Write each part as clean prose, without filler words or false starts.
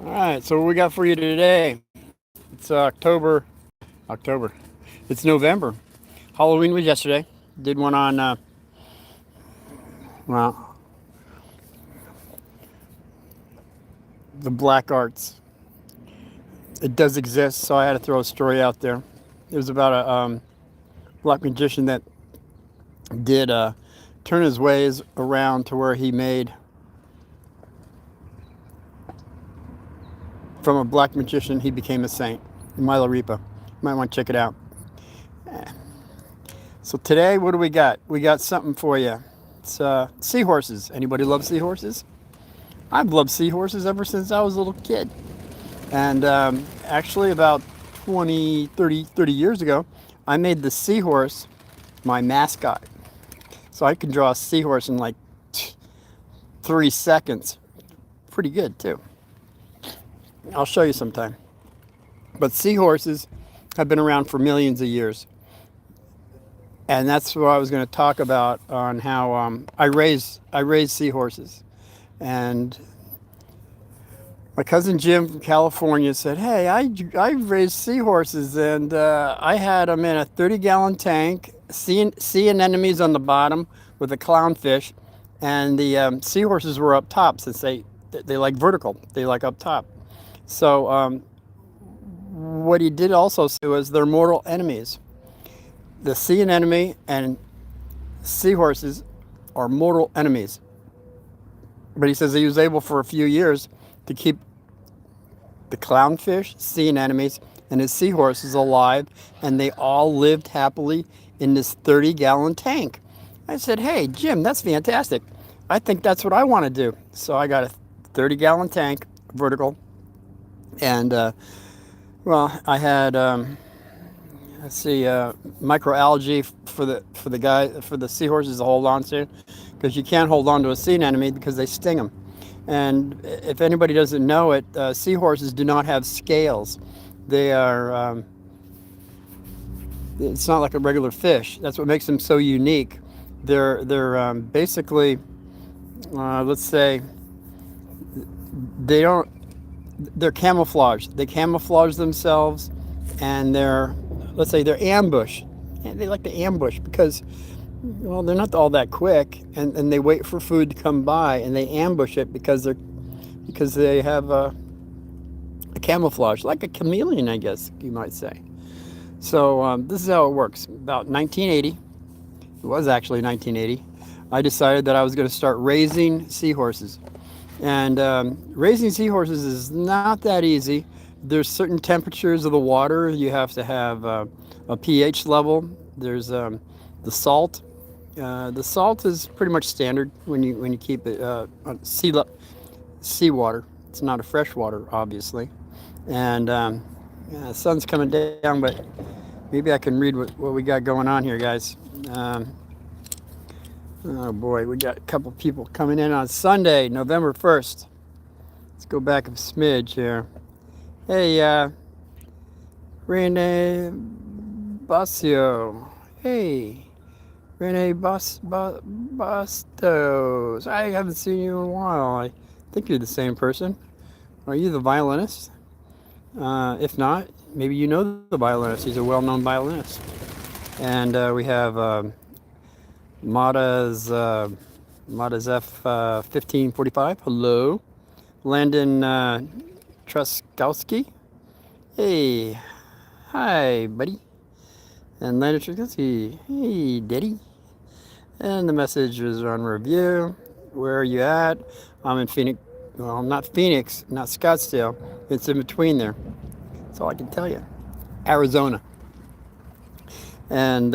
All right, so what we got for you today? It's October. It's November. Halloween was yesterday. Did one on, well, the black arts. It does exist, so I had to throw a story out there. It was about a black magician that did turn his ways around to where he made, from a black magician, he became a saint. Mila Ripa. You might want to check it out. So today, what do we got? We got something for you. It's seahorses. Anybody love seahorses? I've loved seahorses ever since I was a little kid. And actually, about 30 years ago, I made the seahorse my mascot. So I can draw a seahorse in like 3 seconds. Pretty good, too. I'll show you sometime. But seahorses have been around for millions of years. And that's what I was going to talk about on how I raise seahorses. And my cousin Jim from California said, "Hey, I raised seahorses, and I had them in a 30-gallon tank, sea anemones on the bottom with a clownfish, and the seahorses were up top since they like vertical, they like up top. So what he did also say was they're mortal enemies. The sea anemone and seahorses are mortal enemies." But he says he was able for a few years to keep the clownfish, sea anemones, and his seahorses alive, and they all lived happily in this 30-gallon tank. I said, "Hey, Jim, that's fantastic. I think that's what I want to do." So I got a 30-gallon tank, vertical, and well, I had let's see, microalgae for the seahorses to hold on to, because you can't hold on to a sea anemone because they sting them. And if anybody doesn't know it, seahorses do not have scales. They are, it's not like a regular fish. That's what makes them so unique. They're basically, let's say, they don't, they're camouflage. They camouflage themselves, and let's say they're ambush. And they like to ambush because, well, they're not all that quick, and they wait for food to come by, and they ambush it because they have a camouflage, like a chameleon, I guess you might say. So this is how it works. About 1980, it was actually 1980, I decided that I was going to start raising seahorses. And raising seahorses is not that easy. There's certain temperatures of the water. You have to have a pH level. There's the salt. The salt is pretty much standard when you keep it on seawater. It's not a fresh water, obviously. And yeah, the sun's coming down, but maybe I can read what we got going on here, guys. Oh boy, we got a couple people coming in on Sunday, November 1st. Let's go back a smidge here. Hey, Rene Basio. Hey, Rene Bastos. I haven't seen you in a while. I think you're the same person. Are you the violinist? If not, maybe you know the violinist. He's a well-known violinist. And we have Mada's F1545. Hello. Landon Truskowski. Hey. Hi, buddy. And Landon Truskowski. Hey, Daddy. And the message is on review. Where are you at? I'm in Phoenix. Well, not Phoenix, not Scottsdale. It's in between there. That's all I can tell you. Arizona. And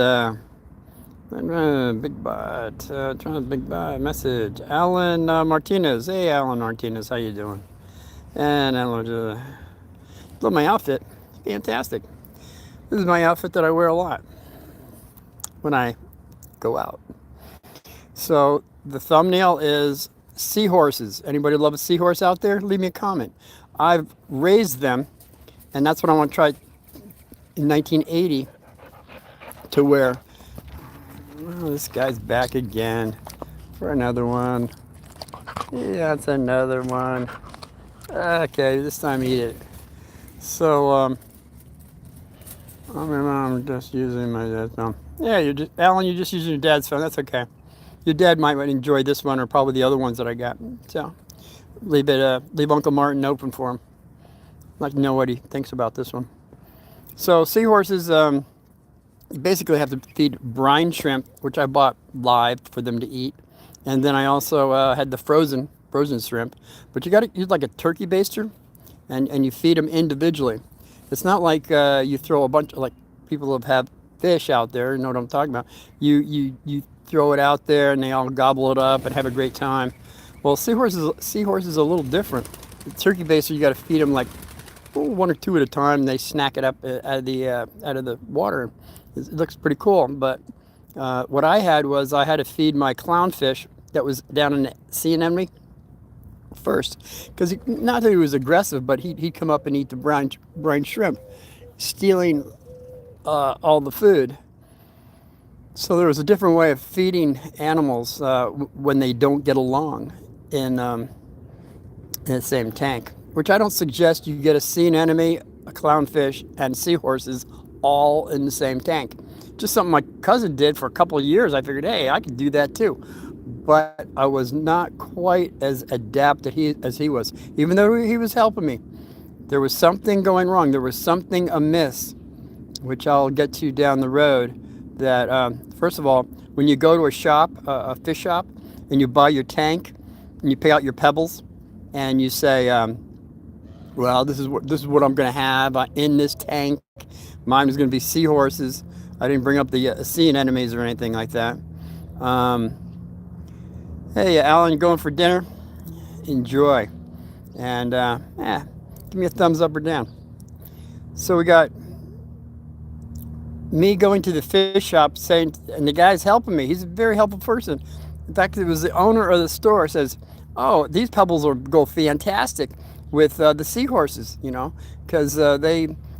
big bot, trying to big bot message. Alan Martinez. Hey, Alan Martinez, how you doing? And Alan, love my outfit. Fantastic. This is my outfit that I wear a lot when I go out. So the thumbnail is seahorses. Anybody love a seahorse out there? Leave me a comment. I've raised them, and that's what I want to try in 1980 to where, oh, this guy's back again for another one. Yeah, that's another one. Okay, this time eat it. So, I'm just using my dad's phone. Yeah, Alan, you're just using your dad's phone. That's okay. Your dad might enjoy this one or probably the other ones that I got. So, leave Uncle Martin open for him. I'd like to know what he thinks about this one. So, seahorses, you basically have to feed brine shrimp, which I bought live for them to eat. And then I also had the frozen shrimp. But you got to use like a turkey baster, and you feed them individually. It's not like you throw a bunch of, like people have fish out there. You know what I'm talking about? You throw it out there and they all gobble it up and have a great time. Well, seahorses are a little different. The turkey baster, you got to feed them like one or two at a time. And they snack it up out of the water. It looks pretty cool. But what I had was I had to feed my clownfish that was down in the sea anemone first, because not that he was aggressive, but he'd come up and eat the brine shrimp, stealing all the food. So there was a different way of feeding animals when they don't get along in the same tank, which I don't suggest you get a sea anemone, a clownfish, and seahorses all in the same tank. Just something my cousin did for a couple of years. I figured, hey, I could do that too. But I was not quite as adept as he was. Even though he was helping me, there was something going wrong. There was something amiss, which I'll get to down the road. That first of all, when you go to a shop, a fish shop, and you buy your tank, and you pay out your pebbles, and you say, well, this is what I'm going to have in this tank. Mine is going to be seahorses. I didn't bring up the sea anemones or anything like that. Hey, Alan, you going for dinner? Enjoy. And give me a thumbs up or down. So we got me going to the fish shop saying, and the guy's helping me. He's a very helpful person. In fact, it was the owner of the store says, oh, these pebbles will go fantastic with the seahorses, because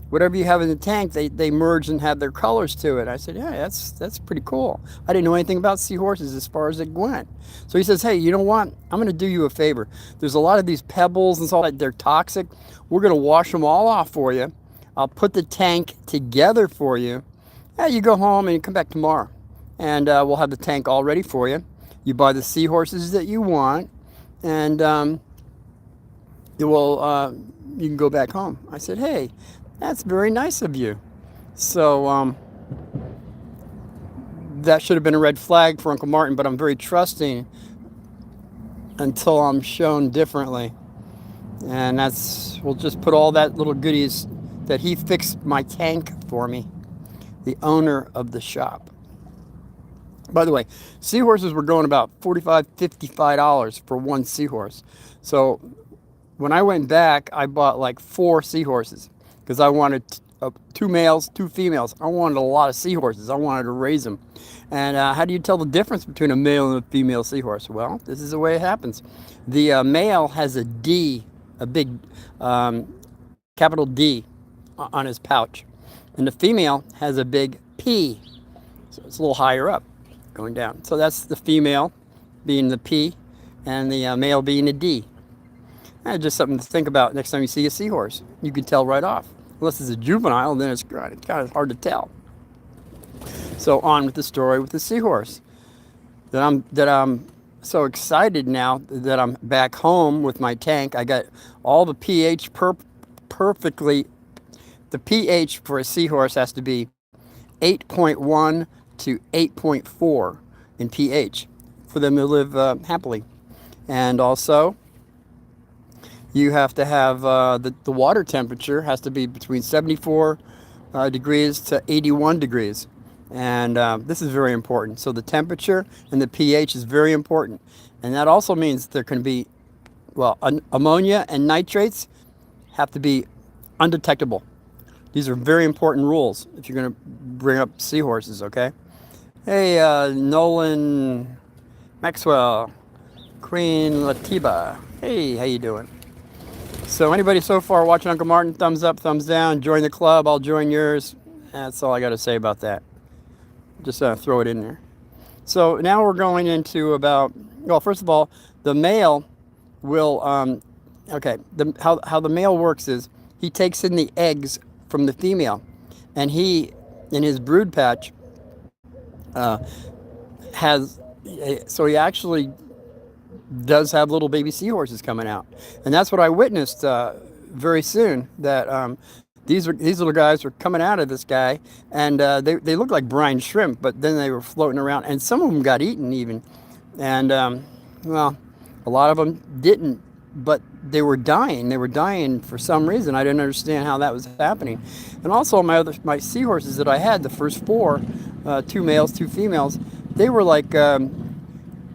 whatever you have in the tank, they merge and have their colors to it. I said, yeah, that's pretty cool. I didn't know anything about seahorses as far as it went. So he says, hey, you know what? I'm going to do you a favor. There's a lot of these pebbles and stuff, they're toxic. We're going to wash them all off for you. I'll put the tank together for you. Yeah, you go home and you come back tomorrow, and we'll have the tank all ready for you. You buy the seahorses that you want, and you can go back home. I said, hey, that's very nice of you. So that should have been a red flag for Uncle Martin, but I'm very trusting until I'm shown differently. And we'll just put all that little goodies that he fixed my tank for me, the owner of the shop. By the way, seahorses were going about $45, $55 for one seahorse. So when I went back, I bought like 4 seahorses because I wanted 2 males, 2 females. I wanted a lot of seahorses. I wanted to raise them. And how do you tell the difference between a male and a female seahorse? Well, this is the way it happens. The male has a D, a big capital D on his pouch. And the female has a big P. So it's a little higher up, going down. So that's the female being the P and the male being a D. Just something to think about next time you see a seahorse. You can tell right off. Unless it's a juvenile, then it's kind of hard to tell. So on with the story with the seahorse. That I'm so excited now that I'm back home with my tank. I got all the pH perfectly. The pH for a seahorse has to be 8.1 to 8.4 in pH for them to live happily. And also, you have to have the water temperature has to be between 74 degrees to 81 degrees. And this is very important. So the temperature and the pH is very important. And that also means there can be, ammonia and nitrates have to be undetectable. These are very important rules if you're going to bring up seahorses, okay? Hey, Nolan Maxwell, Queen Latiba. Hey, how you doing? So anybody so far watching Uncle Martin, thumbs up, thumbs down. Join the club. I'll join yours. That's all I got to say about that. Just throw it in there. So now we're going into about, first of all, the male will Okay, how the male works is he takes in the eggs from the female, and he, in his brood patch, uh, has, so he actually does have little baby seahorses coming out, and that's what I witnessed very soon. That these little guys were coming out of this guy, and they looked like brine shrimp, but then they were floating around, and some of them got eaten even, and well, a lot of them didn't, but they were dying. They were dying for some reason. I didn't understand how that was happening. And also my seahorses that I had, the first four, two males, two females, they were like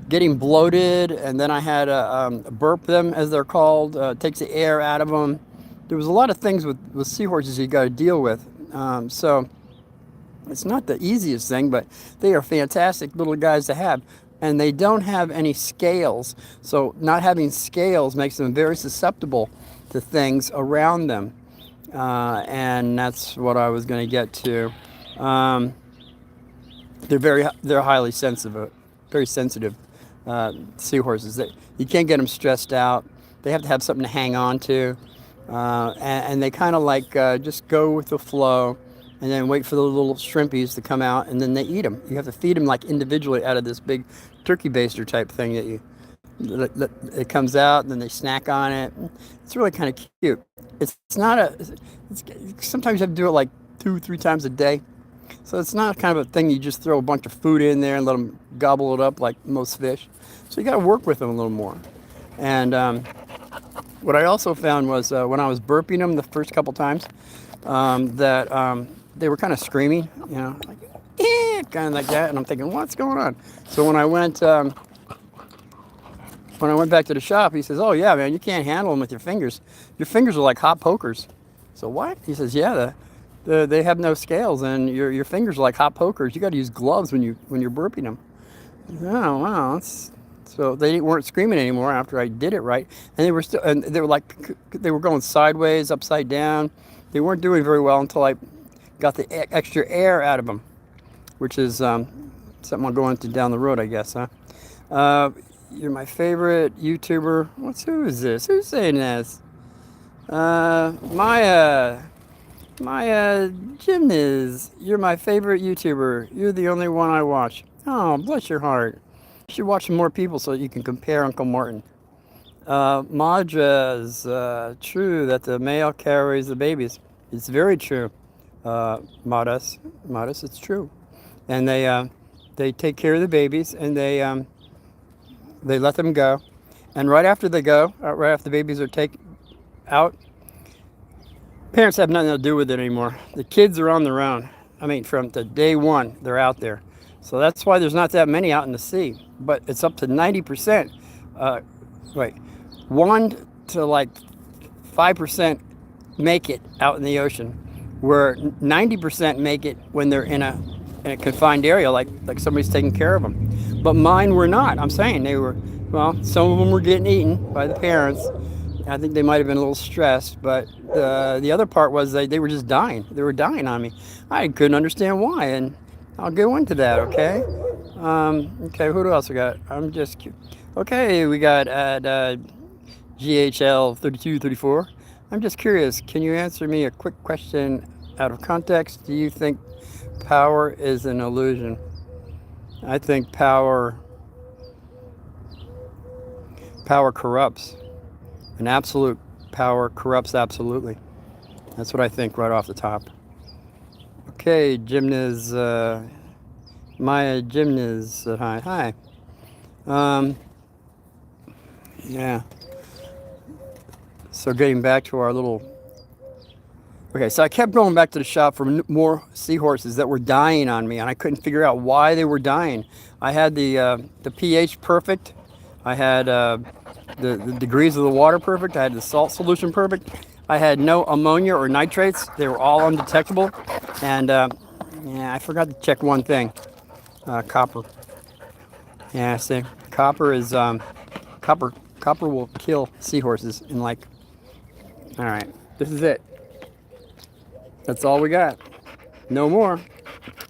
getting bloated, and then I had to burp them, as they're called. Takes the air out of them. There was a lot of things with seahorses you got to deal with. So it's not the easiest thing, but they are fantastic little guys to have. And they don't have any scales. So not having scales makes them very susceptible to things around them. And that's what I was going to get to. They're highly sensitive, very sensitive seahorses. You can't get them stressed out. They have to have something to hang on to, and they kind of like just go with the flow, and then wait for the little shrimpies to come out, and then they eat them. You have to feed them like individually out of this big turkey baster type thing it comes out, and then they snack on it. It's really kind of cute. It's not sometimes you have to do it like 2-3 times a day. So it's not kind of a thing you just throw a bunch of food in there and let them gobble it up like most fish. So you got to work with them a little more. And what I also found was when I was burping them the first couple times, that they were kind of screaming, like, kind of like that. And I'm thinking, what's going on? So when I went back to the shop, he says, "Oh yeah, man, you can't handle them with your fingers. Your fingers are like hot pokers." So what? He says, "Yeah, they have no scales, and your fingers are like hot pokers. You got to use gloves when you're burping them." Oh wow, so they weren't screaming anymore after I did it right, and they were like they were going sideways, upside down. They weren't doing very well until I got the extra air out of them, which is something I'll go into down the road, I guess, huh? You're my favorite YouTuber. Who is this? Who's saying this? Maya Gymnast. You're my favorite YouTuber. You're the only one I watch. Oh, bless your heart. You should watch some more people so you can compare Uncle Martin. Madra's, true that the male carries the babies. It's very true. Modest, it's true. And they take care of the babies, and they let them go. And right after they go, right after the babies are taken out, parents have nothing to do with it anymore. The kids are on their own. I mean, from the day one, they're out there. So that's why there's not that many out in the sea. But it's up to 90%. 1 to like 5% make it out in the ocean, where 90% make it when they're in a confined area, like somebody's taking care of them. But mine were not. I'm saying they were, well, some of them were getting eaten by the parents. I think they might have been a little stressed, but the other part was they were just dying. They were dying on me. I couldn't understand why, and I'll go into that, okay? Okay, who else we got? I'm just cute. Okay, we got at GHL 3234. I'm just curious, can you answer me a quick question out of context? Do you think power is an illusion? I think power corrupts. An absolute power corrupts absolutely. That's what I think right off the top. Okay, Gymnast, Maya Gymnast, hi. Yeah. So getting back to our little... Okay, so I kept going back to the shop for more seahorses that were dying on me, and I couldn't figure out why they were dying. I had the pH perfect. I had the degrees of the water perfect. I had the salt solution perfect. I had no ammonia or nitrates. They were all undetectable. And yeah, I forgot to check one thing. Copper. Yeah, see, copper is copper will kill seahorses in like... All right, this is it. That's all we got. No more.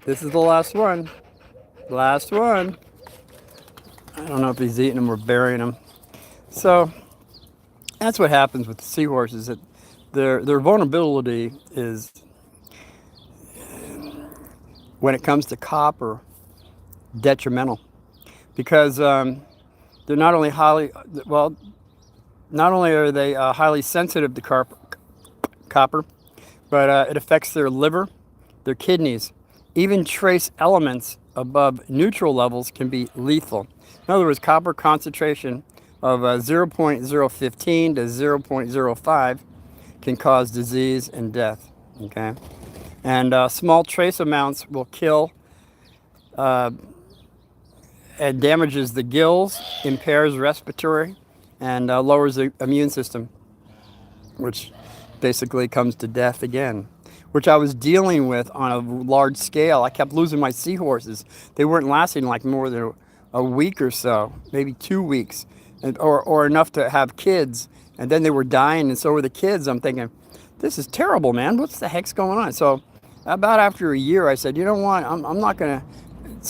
This is the last one. Last one. I don't know if he's eating them or burying them. So That's what happens with the seahorses. That their vulnerability is when it comes to copper detrimental because they're not only highly well, not only are they highly sensitive to copper, but it affects their liver, their kidneys. Even trace elements above neutral levels can be lethal. In other words, copper concentration of 0.015 to 0.05 can cause disease and death. Okay, and small trace amounts will kill and damages the gills, impairs respiratory, and lowers the immune system, which basically comes to death again, which I was dealing with on a large scale. I kept losing my seahorses. They weren't lasting like more than a week or so, maybe 2 weeks, or enough to have kids. And then they were dying, and so were the kids. I'm thinking, this is terrible, man. What's the heck's going on? So about after a year, I said, you know what? I'm not going to,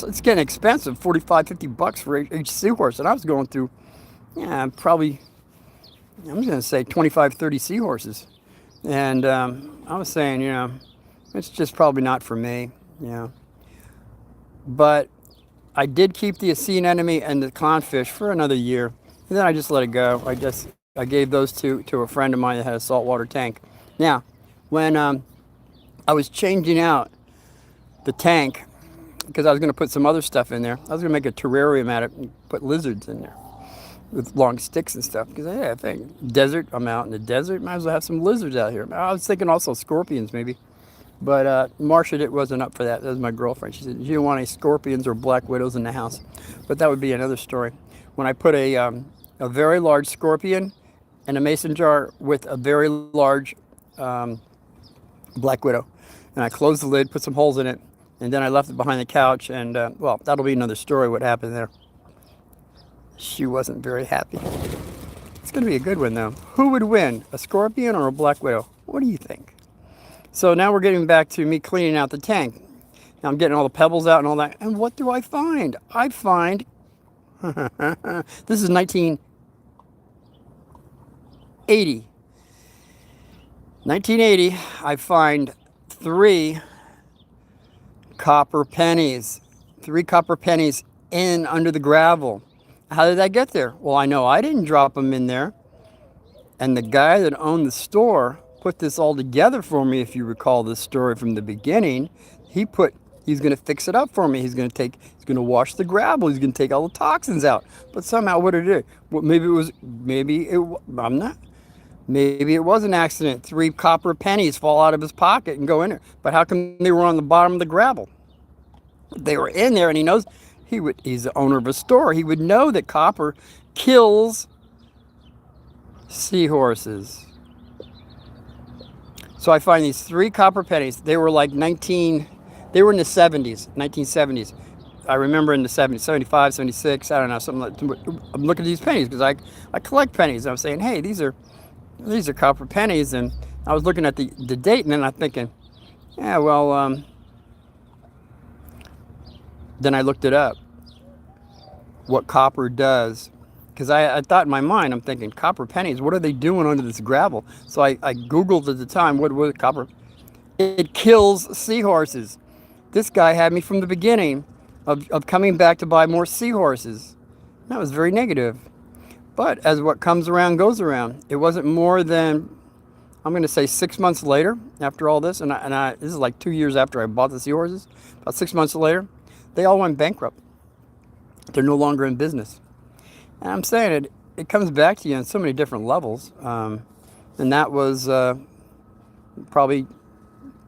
it's getting expensive, 45, 50 bucks for each seahorse. And I was going through, yeah, probably, I'm just going to say 25, 30 seahorses. And I was saying, it's just probably not for me, But I did keep the sea anemone and the clownfish for another year. And then I just let it go. I gave those two to a friend of mine that had a saltwater tank. Now, when I was changing out the tank, because I was going to put some other stuff in there, I was going to make a terrarium at it and put lizards in there with long sticks and stuff. Because I think desert, I'm out in the desert, might as well have some lizards out here. I was thinking also scorpions maybe. But Marcia wasn't up for that. That was my girlfriend. She said, you don't want any scorpions or black widows in the house. But that would be another story. When I put a very large scorpion in a mason jar with a very large black widow. And I closed the lid, put some holes in it, and then I left it behind the couch. And, well, that'll be another story what happened there. She wasn't very happy. It's going to be a good one, though. Who would win, a scorpion or a black widow? What do you think? So now we're getting back to me cleaning out the tank. Now I'm getting all the pebbles out and all that. And what do I find? I find, this is 1980. 1980, I find 3 copper pennies. 3 copper pennies in under the gravel. How did that get there? Well, I know I didn't drop them in there. And the guy that owned the store put this all together for me. If you recall this story from the beginning, he's going to fix it up for me. He's going to wash the gravel. He's going to take all the toxins out. But somehow, what did it do? Well, maybe it was an accident. 3 copper pennies fall out of his pocket and go in there. But how come they were on the bottom of the gravel? They were in there, and he knows he's the owner of a store. He would know that copper kills seahorses. So I find these 3 copper pennies. They were like they were in the 70s, 1970s. I remember in the 70s, 75, 76, I don't know, something like that. I'm looking at these pennies because I collect pennies. I'm saying, hey, these are copper pennies. And I was looking at the date, and then I'm thinking, yeah, well, then I looked it up, what copper does. Because I thought in my mind, I'm thinking, copper pennies, what are they doing under this gravel? So I Googled at the time, what was copper? It kills seahorses. This guy had me from the beginning of coming back to buy more seahorses. That was very negative. But as what comes around goes around, it wasn't more than, I'm going to say 6 months later, after all this, and this is like 2 years after I bought the seahorses, about 6 months later, they all went bankrupt. They're no longer in business. And I'm saying it comes back to you on so many different levels. And that was probably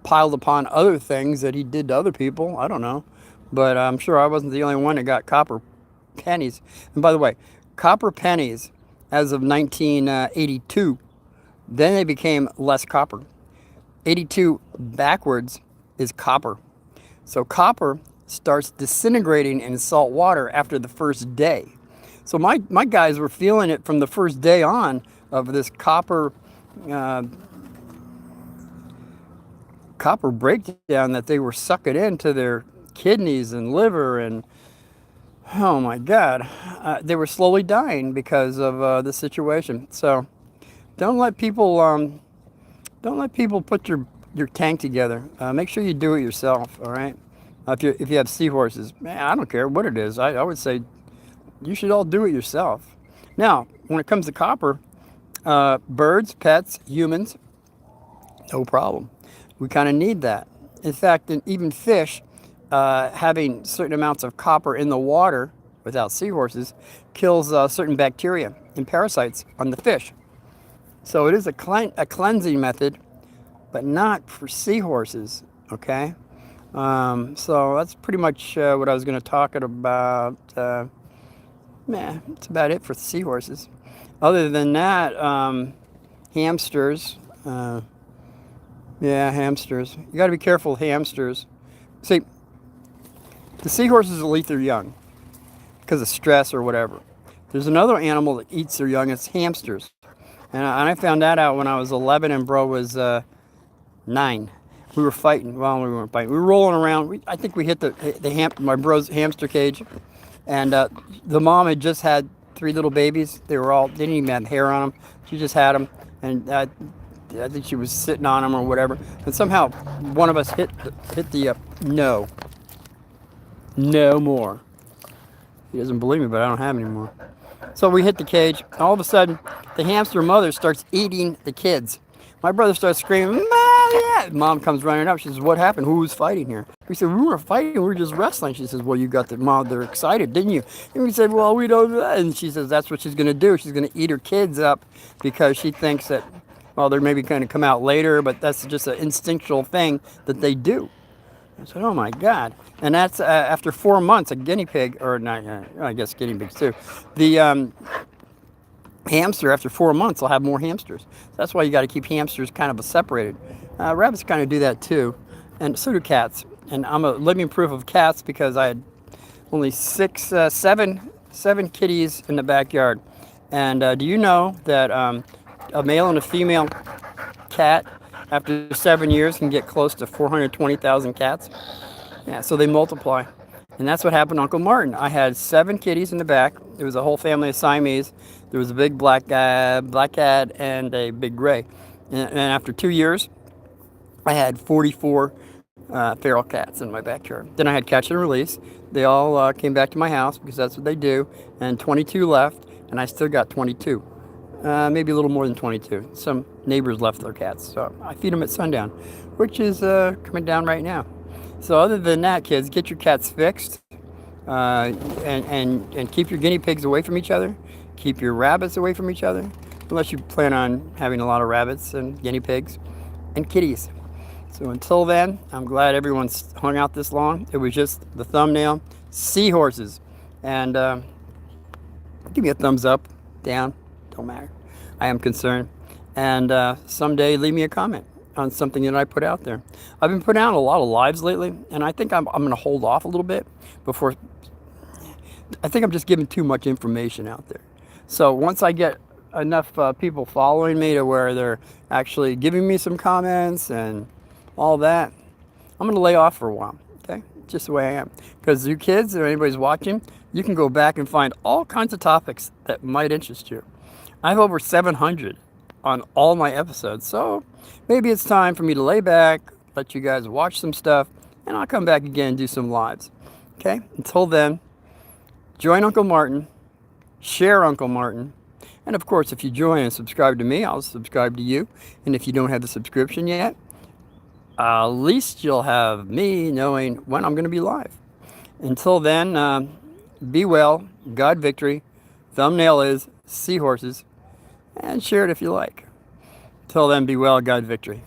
piled upon other things that he did to other people. I don't know. But I'm sure I wasn't the only one that got copper pennies. And by the way, copper pennies, as of 1982, then they became less copper. 82 backwards is copper. So copper starts disintegrating in salt water after the first day. So my guys were feeling it from the first day on of this copper breakdown that they were sucking into their kidneys and liver, and oh my God, they were slowly dying because of the situation. So don't let people put your tank together. Make sure you do it yourself. All right. If you have seahorses, man, I don't care what it is. I would say you should all do it yourself. Now, when it comes to copper, birds, pets, humans, no problem. We kind of need that. In fact, even fish, having certain amounts of copper in the water without seahorses kills certain bacteria and parasites on the fish. So it is a cleansing method, but not for seahorses, okay? So that's pretty much what I was going to talk about. That's about it for seahorses. Other than that, hamsters. Hamsters. You got to be careful with hamsters. See, the seahorses will eat their young because of stress or whatever. There's another animal that eats their young. It's hamsters. And I found that out when I was 11 and bro was 9. We were fighting. Well, we weren't fighting. We were rolling around. I think we hit my bro's hamster cage. And the mom had just had 3 little babies. They didn't even have hair on them. She just had them. And I think she was sitting on them or whatever. And somehow one of us hit the no more. He doesn't believe me, but I don't have any more. So we hit the cage. All of a sudden, the hamster mother starts eating the kids. My brother starts screaming, "Mom, yeah!" Mom comes running up. She says, "What happened? Who was fighting here?" We said, "We weren't fighting. We were just wrestling." She says, "Well, you got the mom. They're excited, didn't you?" And we said, "Well, we don't." And she says, "That's what she's going to do. She's going to eat her kids up because she thinks that, well, they're maybe going to come out later, but that's just an instinctual thing that they do." I said, "Oh my God!" And that's after 4 months, a guinea pig, or not? I guess guinea pigs too. The hamster after 4 months will have more hamsters. That's why you got to keep hamsters kind of separated. Rabbits kind of do that too, and so do cats. And I'm a living proof of cats because I had only seven kitties in the backyard. And do you know that a male and a female cat after 7 years can get close to 420,000 cats? Yeah, so they multiply. And that's what happened to Uncle Martin. I had 7 kitties in the back. There was a whole family of Siamese. There was a big black cat and a big gray. And after 2 years, I had 44 feral cats in my backyard. Then I had catch and release. They all came back to my house because that's what they do. And 22 left, and I still got 22. Maybe a little more than 22. Some neighbors left their cats, so I feed them at sundown, which is coming down right now. So other than that, kids, get your cats fixed, and keep your guinea pigs away from each other. Keep your rabbits away from each other, unless you plan on having a lot of rabbits and guinea pigs and kitties. So until then, I'm glad everyone's hung out this long. It was just the thumbnail, seahorses, and give me a thumbs up, down, don't matter. I am concerned, and someday leave me a comment on something that I put out there. I've been putting out a lot of lives lately, and I think I'm going to hold off a little bit before. I think I'm just giving too much information out there. So once I get enough people following me to where they're actually giving me some comments and all that, I'm going to lay off for a while. Okay, just the way I am. Because you kids, or anybody's watching, you can go back and find all kinds of topics that might interest you. I have over 700 on all my episodes, so maybe it's time for me to lay back, let you guys watch some stuff, and I'll come back again and do some lives. Okay, until then, join Uncle Martin, share Uncle Martin, and of course, if you join and subscribe to me, I'll subscribe to you. And if you don't have the subscription yet, at least you'll have me knowing when I'm going to be live. Until then, be well, God victory. Thumbnail is Seahorses, and share it if you like. Till then, be well, God victory.